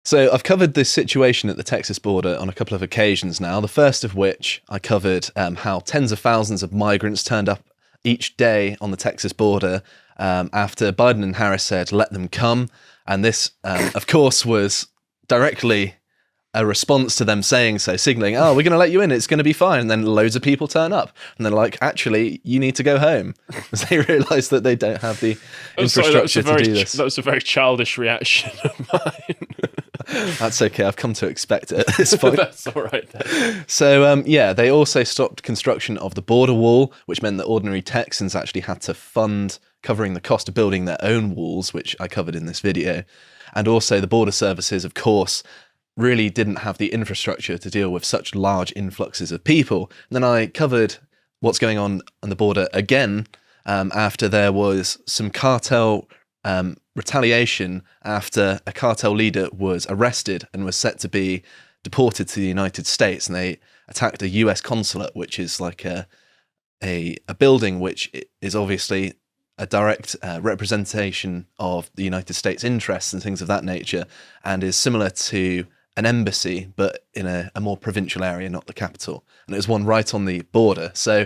So I've covered this situation at the Texas border on a couple of occasions now, the first of which I covered how tens of thousands of migrants turned up each day on the Texas border after Biden and Harris said, let them come. And this, of course, was directly a response to them saying so, signaling, oh, we're going to let you in, it's going to be fine. And then loads of people turn up and they're like, actually, you need to go home. Because they realise that they don't have the infrastructure to do this. That was a very childish reaction of mine. That's okay, I've come to expect it at this point. That's all right then. So, they also stopped construction of the border wall, which meant that ordinary Texans actually had to fund covering the cost of building their own walls, which I covered in this video. And also the border services, of course, really didn't have the infrastructure to deal with such large influxes of people. And then I covered what's going on the border again after there was some cartel retaliation after a cartel leader was arrested and was set to be deported to the United States, and they attacked a US consulate, which is like a building which is obviously a direct representation of the United States interests and things of that nature, and is similar to an embassy, but in a more provincial area, not the capital. And it was one right on the border. So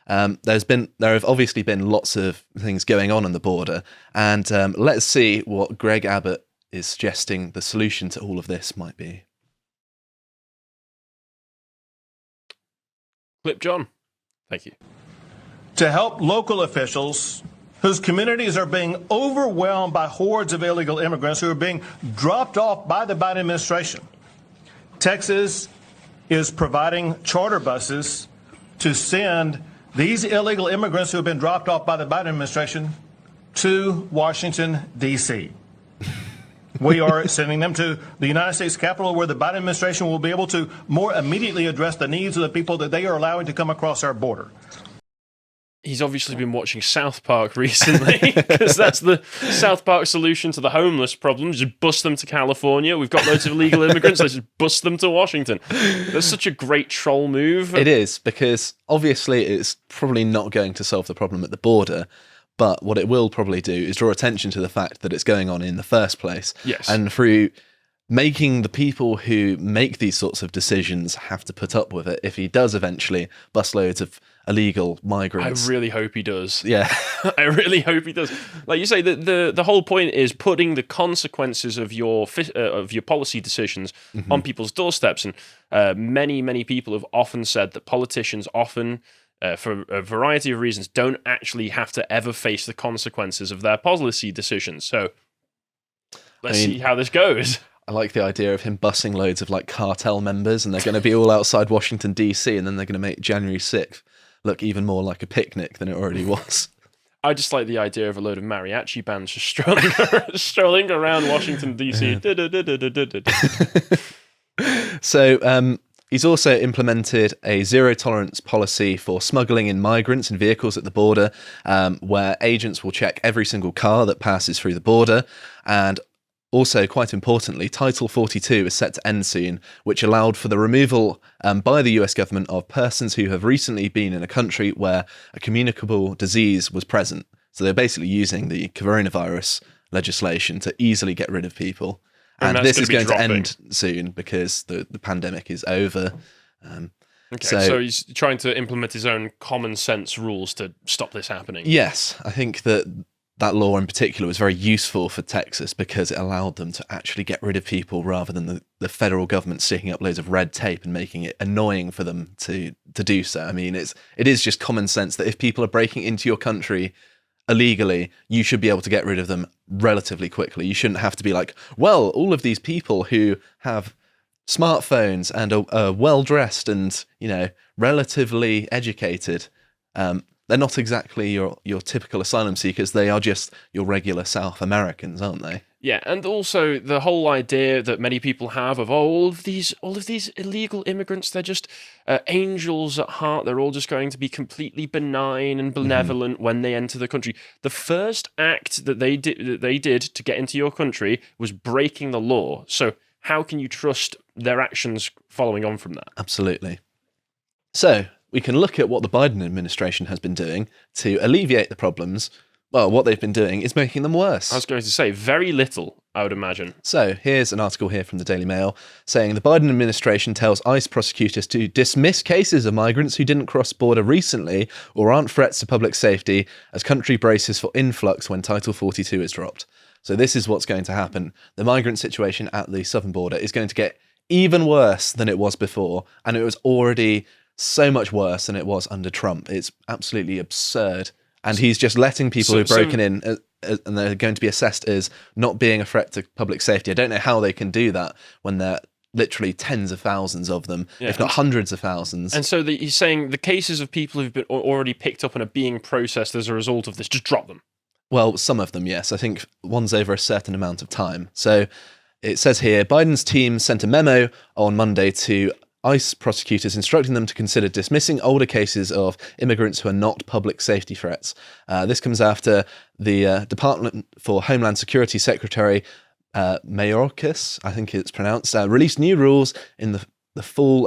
there have obviously been lots of things going on the border. And let's see what Greg Abbott is suggesting the solution to all of this might be. Clip John. Thank you. To help local officials whose communities are being overwhelmed by hordes of illegal immigrants who are being dropped off by the Biden administration, Texas is providing charter buses to send these illegal immigrants who have been dropped off by the Biden administration to Washington, D.C. We are sending them to the United States Capitol, where the Biden administration will be able to more immediately address the needs of the people that they are allowing to come across our border. He's obviously been watching South Park recently, because that's the South Park solution to the homeless problem. Just bust them to California. We've got loads of illegal immigrants. Let's just bust them to Washington. That's such a great troll move. It is, because obviously it's probably not going to solve the problem at the border, but what it will probably do is draw attention to the fact that it's going on in the first place. Yes. And through making the people who make these sorts of decisions have to put up with it, if he does eventually bust loads of illegal migrants. I really hope he does. Yeah. I really hope he does. Like you say, the whole point is putting the consequences of your policy decisions on people's doorsteps. And many people have often said that politicians often, for a variety of reasons, don't actually have to ever face the consequences of their policy decisions. So let's see how this goes. I like the idea of him bussing loads of like cartel members, and they're going to be all outside Washington, D.C., and then they're going to make January 6th look even more like a picnic than it already was. I just like the idea of a load of mariachi bands just strolling around Washington, D.C. So he's also implemented a zero-tolerance policy for smuggling in migrants and vehicles at the border, where agents will check every single car that passes through the border. And also, quite importantly, Title 42 is set to end soon, which allowed for the removal by the US government of persons who have recently been in a country where a communicable disease was present. So they're basically using the coronavirus legislation to easily get rid of people. And this is going to end soon because the pandemic is over. Okay, so he's trying to implement his own common sense rules to stop this happening. Yes, I think that law in particular was very useful for Texas because it allowed them to actually get rid of people rather than the federal government sticking up loads of red tape and making it annoying for them to do so. I mean, it is just common sense that if people are breaking into your country illegally, you should be able to get rid of them relatively quickly. You shouldn't have to be like, well, all of these people who have smartphones and are well-dressed and, relatively educated, they're not exactly your typical asylum seekers. They are just your regular South Americans, aren't they? Yeah, and also the whole idea that many people have of all of these illegal immigrants, they're just angels at heart. They're all just going to be completely benign and benevolent when they enter the country. The first act that they did to get into your country was breaking the law. So how can you trust their actions following on from that? Absolutely. So we can look at what the Biden administration has been doing to alleviate the problems Well, what they've been doing is making them worse. I was going to say, very little, I would imagine. So here's an article here from the Daily Mail saying the Biden administration tells ICE prosecutors to dismiss cases of migrants who didn't cross border recently or aren't threats to public safety as country braces for influx when Title 42 is dropped. So this is what's going to happen. The migrant situation at the southern border is going to get even worse than it was before, and it was already so much worse than it was under Trump. It's absolutely absurd. And he's just letting people who've broken in, and they're going to be assessed as not being a threat to public safety. I don't know how they can do that when they're literally tens of thousands of them, if not hundreds of thousands. And so he's saying the cases of people who've been already picked up and are being processed as a result of this, just drop them. Well, some of them, yes. I think one's over a certain amount of time. So it says here, Biden's team sent a memo on Monday to ICE prosecutors instructing them to consider dismissing older cases of immigrants who are not public safety threats. This comes after the Department for Homeland Security Secretary Mayorkas, I think it's pronounced, released new rules in the full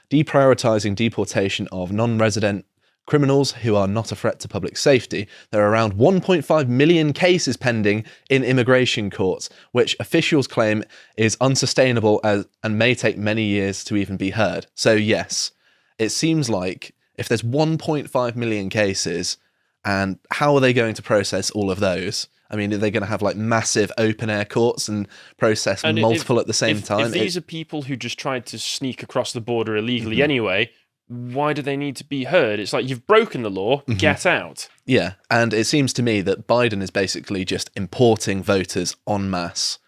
deprioritizing deportation of non-resident criminals who are not a threat to public safety. There are around 1.5 million cases pending in immigration courts, which officials claim is unsustainable and may take many years to even be heard. So yes, it seems like if there's 1.5 million cases, and how are they going to process all of those? I mean, are they going to have like massive open air courts and process multiple at the same time? If these are people who just tried to sneak across the border illegally anyway, why do they need to be heard? It's like, you've broken the law, get out. Yeah, and it seems to me that Biden is basically just importing voters en masse.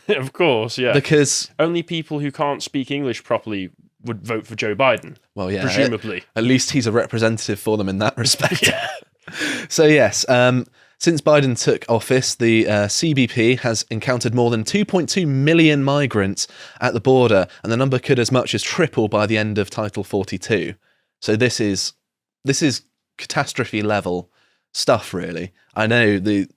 Of course, yeah. Because only people who can't speak English properly would vote for Joe Biden. Well, yeah. Presumably. At least he's a representative for them in that respect. So yes, since Biden took office, the CBP has encountered more than 2.2 million migrants at the border, and the number could as much as triple by the end of Title 42. So this is catastrophe level stuff, really. I know the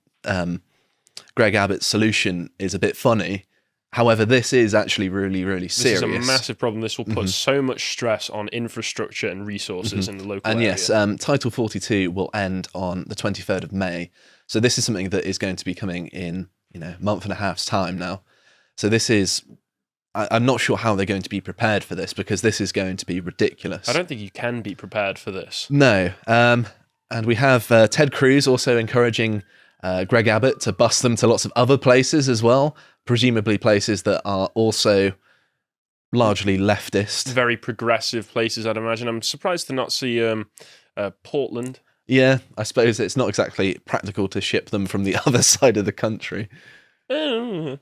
Greg Abbott's solution is a bit funny. However, this is actually really, really serious. This is a massive problem. This will put so much stress on infrastructure and resources in the local area. And yes, Title 42 will end on the 23rd of May. So this is something that is going to be coming in, a month and a half's time now. So this is, I'm not sure how they're going to be prepared for this, because this is going to be ridiculous. I don't think you can be prepared for this. No. And we have Ted Cruz also encouraging Greg Abbott to bus them to lots of other places as well, presumably places that are also largely leftist. Very progressive places, I'd imagine. I'm surprised to not see Portland. Yeah, I suppose it's not exactly practical to ship them from the other side of the country. They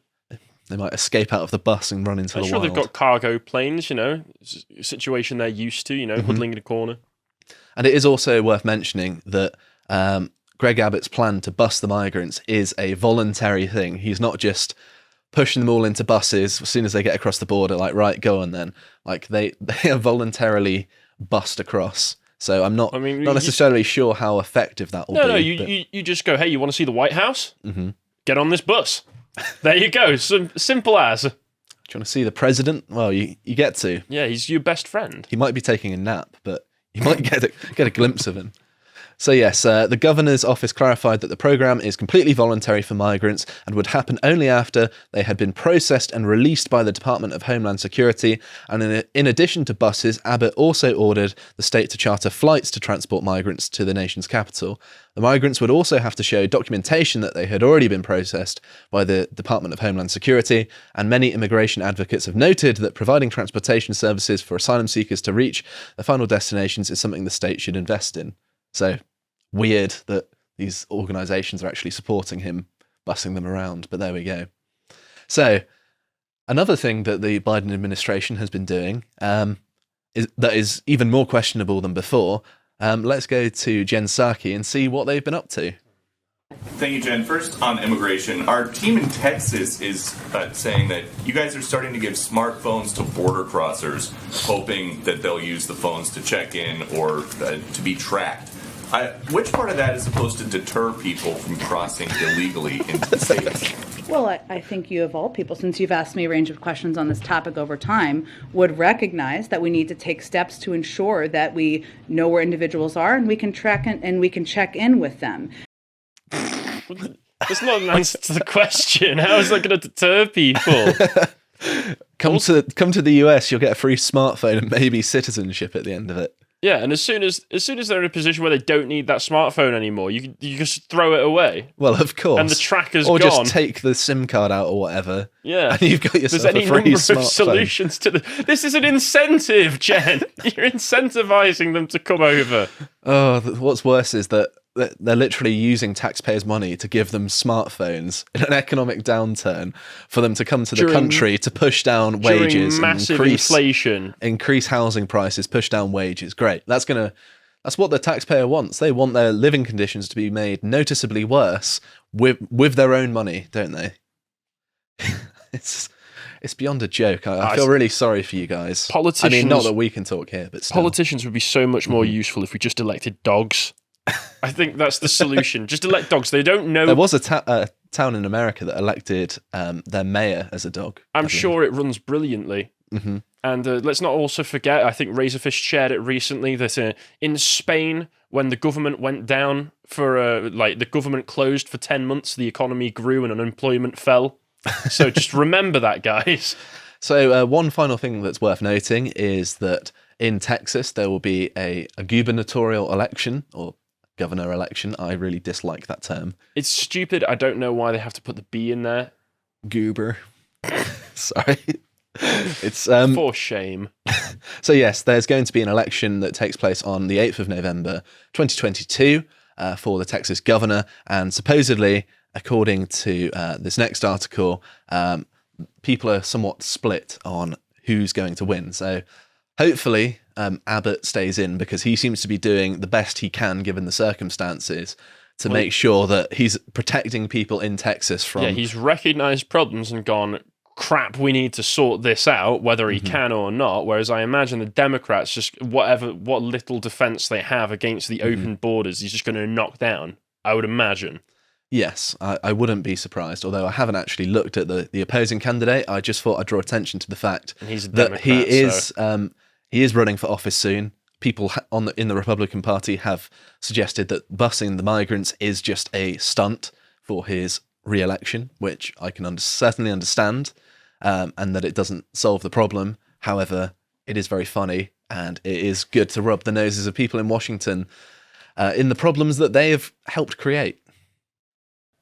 might escape out of the bus and run into the wild. I'm sure they've got cargo planes, it's a situation they're used to, huddling in a corner. And it is also worth mentioning that Greg Abbott's plan to bus the migrants is a voluntary thing. He's not just pushing them all into buses as soon as they get across the border, like, right, go on then. Like, they are voluntarily bussed across. So I'm not necessarily sure how effective that will be. No, you just go, hey, you want to see the White House? Get on this bus. There you go. Simple as. Do you want to see the president? Well, you get to. Yeah, he's your best friend. He might be taking a nap, but you might get a glimpse of him. So yes, the governor's office clarified that the program is completely voluntary for migrants and would happen only after they had been processed and released by the Department of Homeland Security. And in addition to buses, Abbott also ordered the state to charter flights to transport migrants to the nation's capital. The migrants would also have to show documentation that they had already been processed by the Department of Homeland Security, and many immigration advocates have noted that providing transportation services for asylum seekers to reach their final destinations is something the state should invest in. So, weird that these organisations are actually supporting him, bussing them around, but there we go. So, another thing that the Biden administration has been doing is even more questionable than before. Let's go to Jen Psaki and see what they've been up to. Thank you, Jen. First, on immigration, our team in Texas is saying that you guys are starting to give smartphones to border crossers, hoping that they'll use the phones to check in or to be tracked. Which part of that is supposed to deter people from crossing illegally into the States? Well, I think you, of all people, since you've asked me a range of questions on this topic over time, would recognize that we need to take steps to ensure that we know where individuals are and we can track and we can check in with them. That's not an answer to the question. How is that going to deter people? Come to the US, you'll get a free smartphone and maybe citizenship at the end of it. Yeah, and as soon as they're in a position where they don't need that smartphone anymore, you just throw it away. Well, of course. And the tracker's or gone. Or just take the SIM card out or whatever. Yeah. And you've got yourself There's any a free number smartphone. of solutions to this is an incentive, Jen. You're incentivizing them to come over. Oh, what's worse is that they're literally using taxpayers' money to give them smartphones in an economic downturn for them to come to the country to push down wages, massive inflation, increase housing prices, push down wages. Great. That's what the taxpayer wants. They want their living conditions to be made noticeably worse with their own money, don't they? It's beyond a joke. I feel really sorry for you guys. Politicians, I mean, not that we can talk here, but still. Politicians would be so much more useful if we just elected dogs. I think that's the solution. Just elect dogs. They don't know. There was a town in America that elected their mayor as a dog. I'm sure it runs brilliantly. Mm-hmm. And let's not also forget, I think Razorfish shared it recently, that in Spain, when the government went down for, the government closed for 10 months, the economy grew and unemployment fell. So just remember that, guys. So one final thing that's worth noting is that in Texas, there will be a gubernatorial election, or governor election. I really dislike that term. It's stupid. I don't know why they have to put the B in there. Goober. Sorry. It's for shame. So yes, there's going to be an election that takes place on the 8th of November 2022 for the Texas governor, and supposedly, according to this next article, people are somewhat split on who's going to win. So hopefully Abbott stays in, because he seems to be doing the best he can given the circumstances to make sure that he's protecting people in Texas from... Yeah, he's recognised problems and gone, crap, we need to sort this out, whether he can or not. Whereas I imagine the Democrats, just what little defence they have against the open borders, he's just going to knock down, I would imagine. Yes, I wouldn't be surprised, although I haven't actually looked at the opposing candidate. I just thought I'd draw attention to the fact that he is running for office soon. People in the Republican Party have suggested that busing the migrants is just a stunt for his re-election, which I can certainly understand, and that it doesn't solve the problem. However, it is very funny, and it is good to rub the noses of people in Washington in the problems that they have helped create.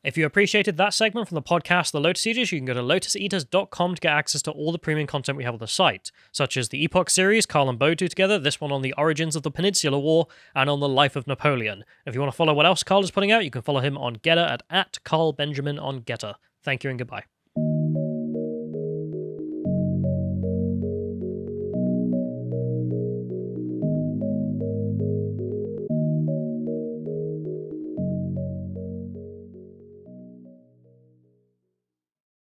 If you appreciated that segment from the podcast, The Lotus Eaters, you can go to lotuseaters.com to get access to all the premium content we have on the site, such as the Epoch series Carl and Bo do together, this one on the origins of the Peninsular War, and on the life of Napoleon. If you want to follow what else Carl is putting out, you can follow him on Getter at @CarlBenjamin on Getter. Thank you and goodbye.